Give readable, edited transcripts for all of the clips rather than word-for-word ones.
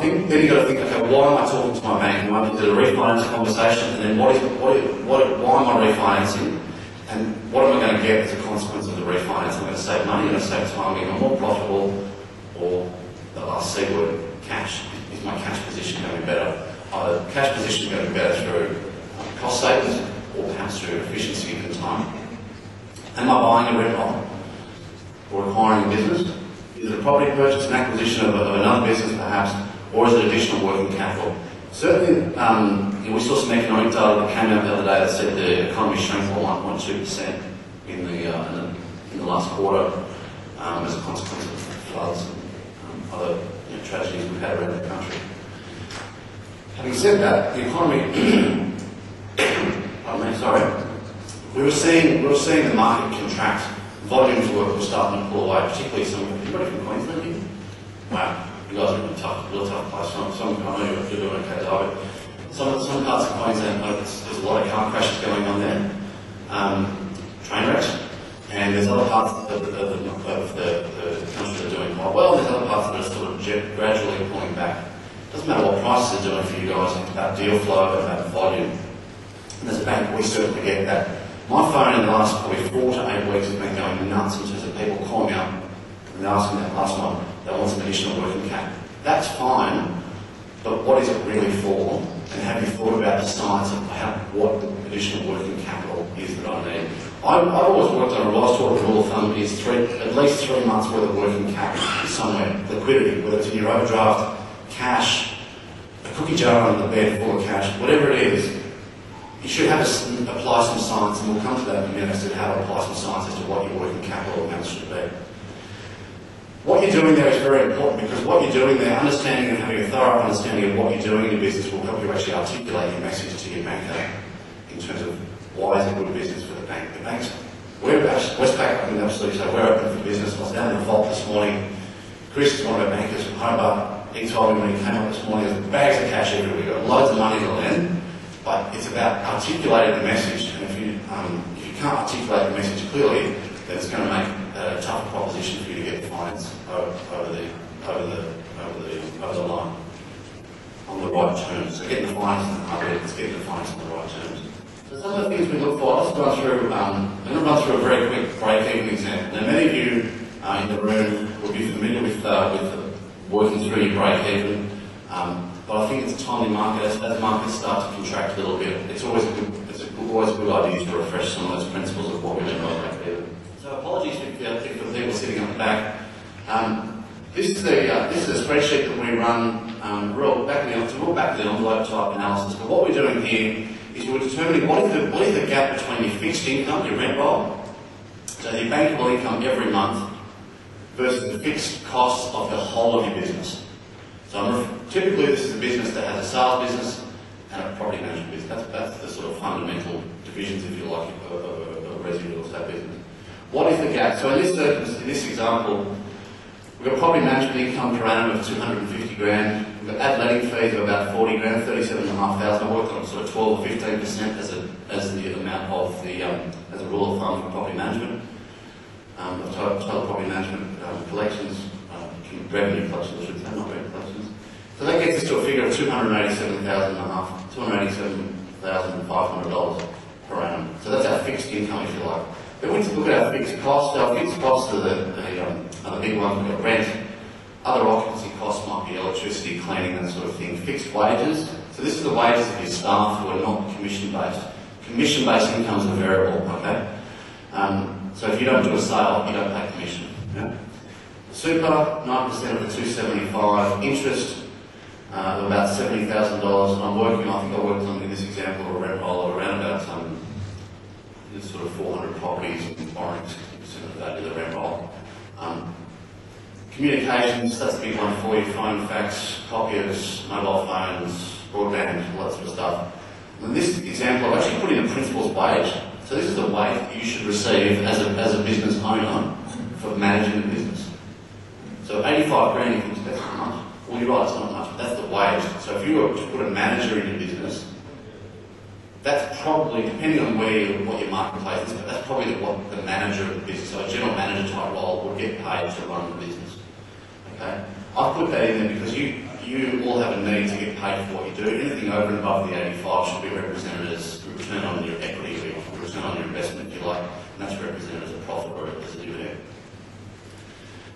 think then you've got to think, okay, why am I talking to my bank? Is it a refinance conversation? And then why am I refinancing? And what am I going to get as a consequence of the refinance? I'm going to save money, I'm going to save time, I'm going to be more profitable, or the last C word, cash. Is my cash position going to be better? Either cash position is going to be better through cost savings or perhaps through efficiency and time. Am I buying a rent roll or acquiring a business? Is it a property purchase, an acquisition of another business perhaps, or is it additional working capital? Certainly, we saw some economic data that came out the other day that said the economy shrank by 1.2% in the last quarter as a consequence of floods and other tragedies we've had around the country. Having said that, the economy, we were seeing the market contract. Volumes were starting to pull away, particularly anybody from Queensland here? Wow, you guys are in a real tough place. I know you're doing okay, but some parts of Queensland, there's a lot of car crashes going on there, train wrecks, and there's other parts of the country that are doing quite well, and there's other parts that are sort of gradually pulling back. It doesn't matter what prices are doing for you guys, it's about deal flow, about volume. And as a bank, we certainly get that. My phone in the last probably 4 to 8 weeks has been going nuts in terms of people calling up and they're asking that last one, they want some additional working cap. That's fine, but what is it really for? And have you thought about the science of what the additional working capital is that I need? I've always worked on a rule of thumb is at least 3 months worth of working cap somewhere, liquidity, whether it's in your overdraft, cash, a cookie jar under the bed full of cash, whatever it is. You should apply some science, and we'll come to that in a minute as to how to apply some science as to what your working capital amounts should be. What you're doing there is very important, because what you're doing there, understanding and having a thorough understanding of what you're doing in your business will help you actually articulate your message to your banker in terms of why is it good business for the bank. The banks, Westpac, I can absolutely say, we're open for business. I was down in the vault this morning. Chris is one of our bankers from Hobart. He told me when he came up this morning, there's bags of cash everywhere. We've got loads of money to lend. But it's about articulating the message, and if you can't articulate the message clearly, then it's going to make a tough proposition for you to get the finance over the line on the right terms. So getting the finance, it's getting the finance on the right terms. So some of the things we look for, I'm going to run through a very quick break-even example. Now, many of you in the room will be familiar with working through your break-even. But I think it's a timely market. As markets start to contract a little bit, it's always a good idea to refresh some of those principles of what we mean by break-even. So apologies for the people sitting up the back. This is a spreadsheet that we run. It's a real back of the envelope type analysis. But what we're doing here is we're determining what is the gap between your fixed income, your rent roll, so your bankable income every month, versus the fixed costs of the whole of your business. So typically this is a business that has a sales business and a property management business. That's the sort of fundamental divisions, if you like, of a residential estate business. What is the gap? So in this example, we've got property management income per annum of 250 grand. We've got ad letting fees of about 40 grand, 37,500. I worked on sort of 12 or 15% as the amount of the as a rule of thumb for property management. The total property management collections. Revenue collections, I should say, not revenue collections. So that gets us to a figure of $287,500 per annum. So that's our fixed income, if you like. Then we look at our fixed costs. Our fixed costs are the big ones. We've got rent, other occupancy costs might be electricity, cleaning, that sort of thing. Fixed wages. So this is the wages of your staff who are not commission-based. Commission-based incomes are variable, okay? So if you don't do a sale, you don't pay commission. Yeah? Super, 9% of the 275. Interest of about $70,000. And I worked on in this example a rent roll of around about sort of 400 properties and borrowing 60% of the value of the rent roll. Communications, that's a big one for you. Phone, fax, copiers, mobile phones, broadband, all that sort of stuff. And in this example, I've actually put in a principal's wage. So this is the wage that you should receive as a business owner for managing the business. So 85 grand, you think that's not much. Well, you're right, it's not much, but that's the wage. So if you were to put a manager in your business, that's probably, depending on what your marketplace is, but that's probably what the manager of the business, so a general manager type role, would get paid to run the business. Okay? I've put that in there because you you all have a need to get paid for what you do. Anything over and above the 85 should be represented as a return on your equity, or return on your investment, if you like, and that's represented as a profit or as a dividend.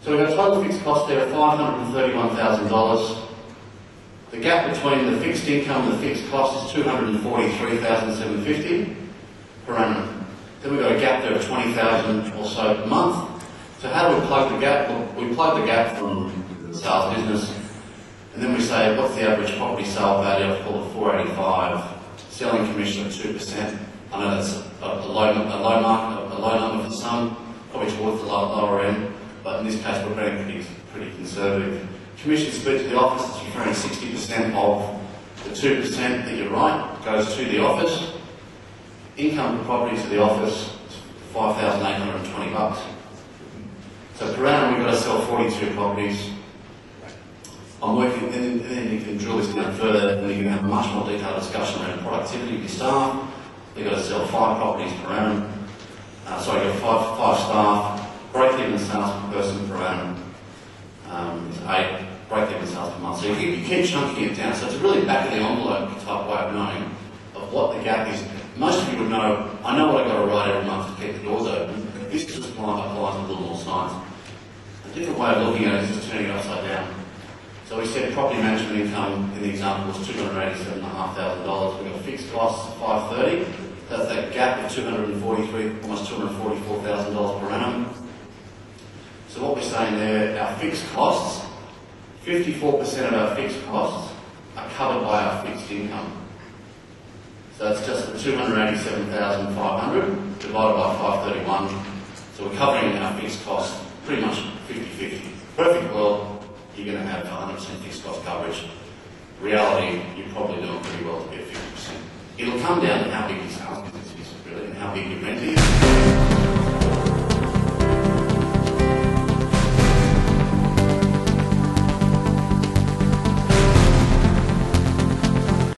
So we've got a total fixed cost there of $531,000. The gap between the fixed income and the fixed cost is $243,750 per annum. Then we've got a gap there of $20,000 or so per month. So how do we plug the gap? Well, we plug the gap from the sales business, and then we say, what's the average property sale value? I've called it 485. Selling commission of 2%. I know that's a low number for some, probably towards the lower end, but in this case we're being pretty conservative. Commission split to the office is referring 60% of the 2% that you write goes to the office. Income per property to the office is $5,820. So per annum we've got to sell 42 properties. I'm working, and then you can drill this down further, and you can have a much more detailed discussion around productivity of your staff. You've got to sell 5 properties per annum. You've got 5 staff, break-even sales per person per annum. 8 break-even sales per month. So you keep chunking it down. So it's a really back-of-the-envelope type way of knowing of what the gap is. Most of you would know, I know what I've got to write every month to keep the doors open. This is just line by line with a little more science. A different way of looking at it is just turning it upside down. So we said property management income in the example was $287,500. We've got fixed costs of $530. That's that gap of almost $244,000 per annum. So what we're saying there, our fixed costs, 54% of our fixed costs are covered by our fixed income. So it's just the $287,500 divided by 531. So we're covering our fixed costs pretty much 50-50. Perfect world, you're going to have 100% fixed cost coverage. Reality, you're probably doing pretty well to get 50%. It'll come down to how big your sales business is, really, and how big your rent is.